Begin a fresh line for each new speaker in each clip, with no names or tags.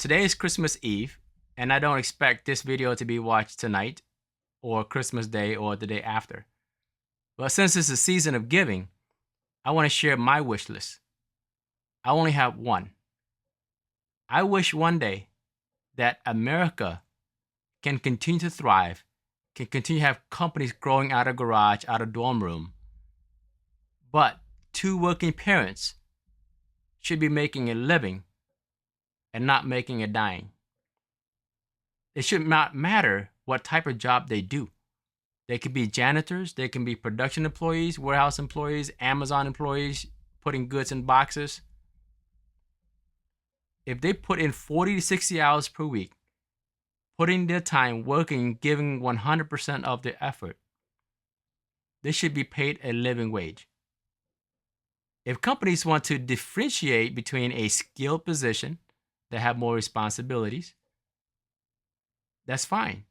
Today is Christmas Eve, and I don't expect this video to be watched tonight, or Christmas Day, or the day after. But since it's a season of giving, I want to share my wish list. I only have one. I wish one day that America can continue to thrive, can continue to have companies growing out of garage, out of dorm room, but two working parents should be making a living and not making a dime. It should not matter what type of job they do. They could be janitors, they can be production employees, warehouse employees, Amazon employees, putting goods in boxes. If they put in 40 to 60 hours per week, putting their time working, giving 100% of their effort, they should be paid a living wage. If companies want to differentiate between a skilled position that have more responsibilities, that's fine.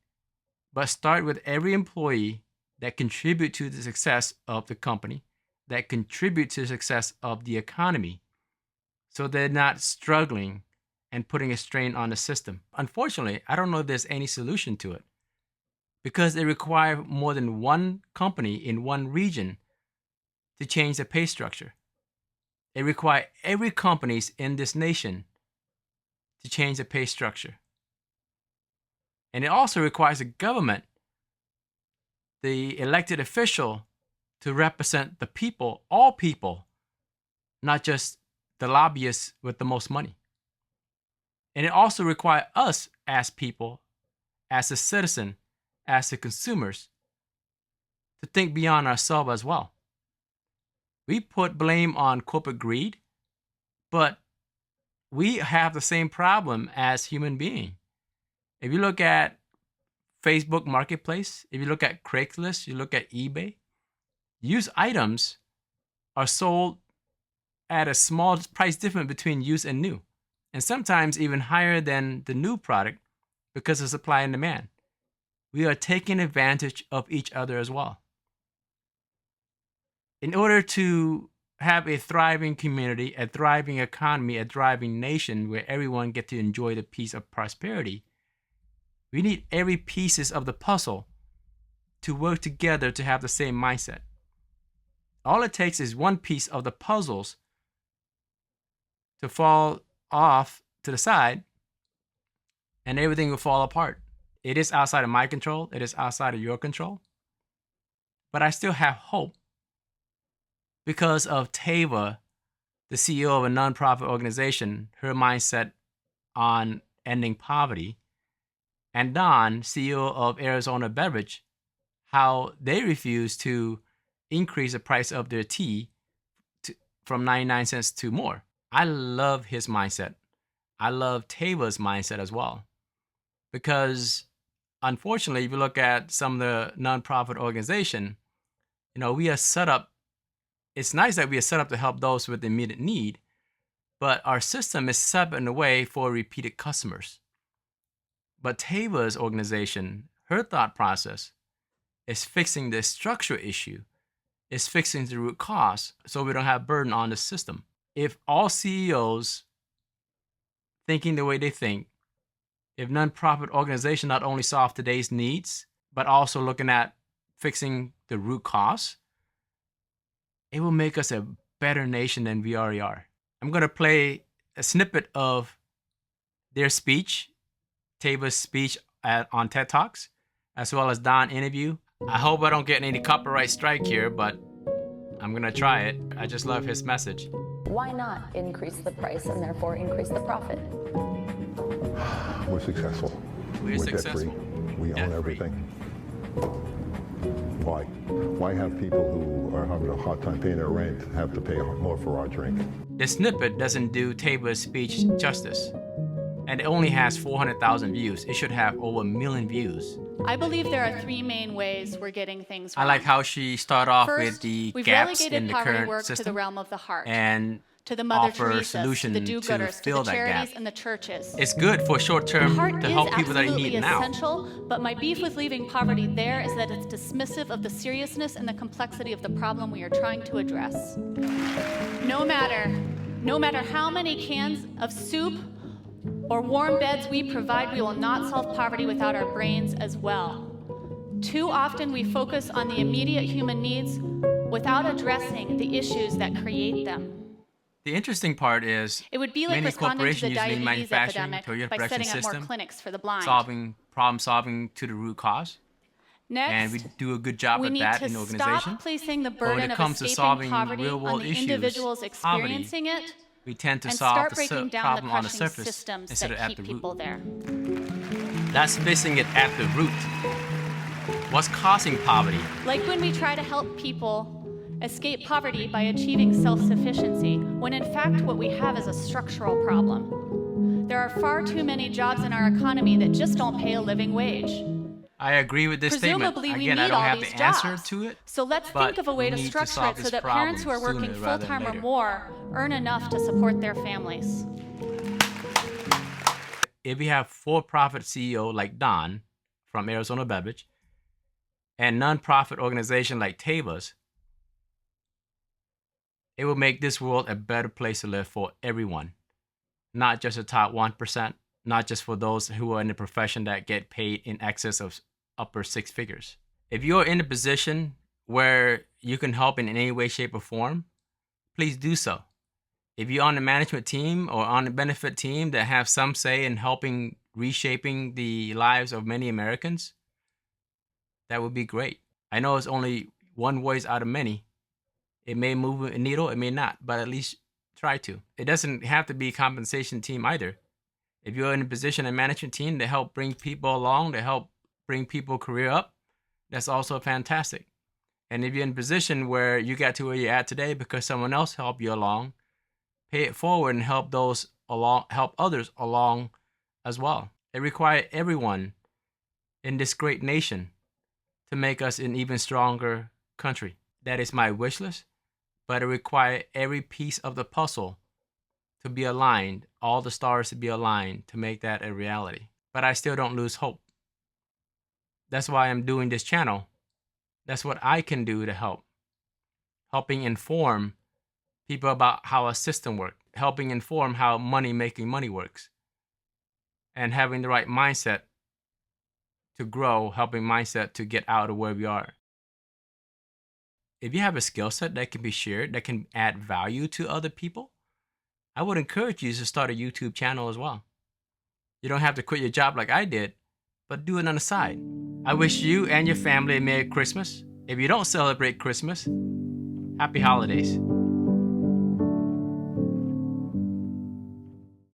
But start with every employee that contribute to the success of the company, that contribute to the success of the economy, so they're not struggling and putting a strain on the system. Unfortunately, I don't know if there's any solution to it, because it requires more than one company in one region to change the pay structure. It requires every company in this nation to change the pay structure. And it also requires the government, the elected official, to represent the people, all people, not just the lobbyists with the most money. And it also requires us as people, as a citizen, as the consumers, to think beyond ourselves as well. We put blame on corporate greed, but we have the same problem as human beings. If you look at Facebook Marketplace, if you look at Craigslist, you look at eBay, used items are sold at a small price difference between used and new, and sometimes even higher than the new product because of supply and demand. We are taking advantage of each other as well. In order to have a thriving community, a thriving economy, a thriving nation where everyone gets to enjoy the peace of prosperity, we need every pieces of the puzzle to work together to have the same mindset. All it takes is one piece of the puzzles to fall off to the side, and everything will fall apart. It is outside of my control. It is outside of your control. But I still have hope because of Tava, the CEO of a nonprofit organization, her mindset on ending poverty, and Don, CEO of Arizona Beverage, how they refuse to increase the price of their tea from 99 cents to more. I love his mindset. I love Tava's mindset as well. Because unfortunately, if you look at some of the nonprofit organization, we are set up. It's nice that we are set up to help those with immediate need, but our system is set up in a way for repeated customers. But Tava's organization, her thought process is fixing the structural issue, is fixing the root cause so we don't have burden on the system. If all CEOs thinking the way they think, if nonprofit organizations not only solve today's needs, but also looking at fixing the root cause, it will make us a better nation than we already are. I'm going to play a snippet of their speech, Tava's speech on TED Talks, as well as Don's interview. I hope I don't get any copyright strike here, but I'm going to try it. I just love his message.
Why not increase the price and therefore increase the profit?
We're successful.
We're successful.
Debt-free. We own
Debt-free.
everything. Why? Why have people who are having a hard time paying their rent have to pay more for our drink?
This snippet doesn't do Tava's speech justice, and it only has 400,000 views. It should have over 1 million views.
I believe there are three main ways we're getting things wrong.
I like how she started off
First,
with the
we've
gaps
relegated
in the
poverty
current
work to the
system
realm of the heart,
and
to the Mother
offer a
Teresa's,
solution
to
to
the do-gooders, to
fill
the
that
charities
gap.
and the churches.
It's good for short term
Heart
to
is
help people that
absolutely
need it now.
essential, but my beef with leaving poverty there is that it's dismissive of the seriousness and the complexity of the problem we are trying to address. No matter how many cans of soup or warm beds we provide, we will not solve poverty without our brains as well. Too often we focus on the immediate human needs without addressing the issues that create them.
The interesting part is
It would be like
many
responding to the
corporations use lean
diabetes
manufacturing,
epidemic
Toyota
by
production
setting up more
system,
clinics for the blind.
problem solving to the root cause. And we
Next,
do a good job
we
at
need
that
to
in the organization.
stop placing the
But when
burden
it
of
comes to
escaping
solving
poverty
real
on
world
the
issues,
individuals
poverty,
experiencing it,
we tend to
and
solve
start
the
breaking down the
problem on the
crushing
surface
systems
instead
that
of at
keep
the root.
people there.
That's fixing it at the root. What's causing poverty?
Like when we try to help people escape poverty by achieving self-sufficiency, when in fact what we have is a structural problem. There are far too many jobs in our economy that just don't pay a living wage.
I agree with this statement.
Presumably, we
Again,
need
I don't
all
have
these
the answer
jobs.
to it.
So let's
but
think of a way
we
to
need
structure
solve
it so
this
that parents who are
problem
working
sooner rather than
full-time or
later.
more earn enough to support their families.
If you have for-profit CEO like Don from Arizona Beverage and non-profit organization like Tables, it will make this world a better place to live for everyone, not just the top 1%, not just for those who are in the profession that get paid in excess of upper six figures. If you're in a position where you can help in any way, shape, or form, please do so. If you're on the management team or on the benefit team that have some say in helping reshaping the lives of many Americans, that would be great. I know it's only one voice out of many. It may move a needle, it may not, but at least try to. It doesn't have to be a compensation team either. If you're in a position in management team to help bring people along, to help bring people career up, that's also fantastic. And if you're in a position where you got to where you're at today because someone else helped you along, pay it forward and help others along as well. It requires everyone in this great nation to make us an even stronger country. That is my wish list, but it requires every piece of the puzzle to be aligned, all the stars to be aligned to make that a reality. But I still don't lose hope. That's why I'm doing this channel. That's what I can do to help. Helping inform people about how a system works, helping inform how making money works, and having the right mindset to grow, helping mindset to get out of where we are. If you have a skill set that can be shared, that can add value to other people, I would encourage you to start a YouTube channel as well. You don't have to quit your job like I did, but do it on the side. I wish you and your family a Merry Christmas. If you don't celebrate Christmas, Happy Holidays.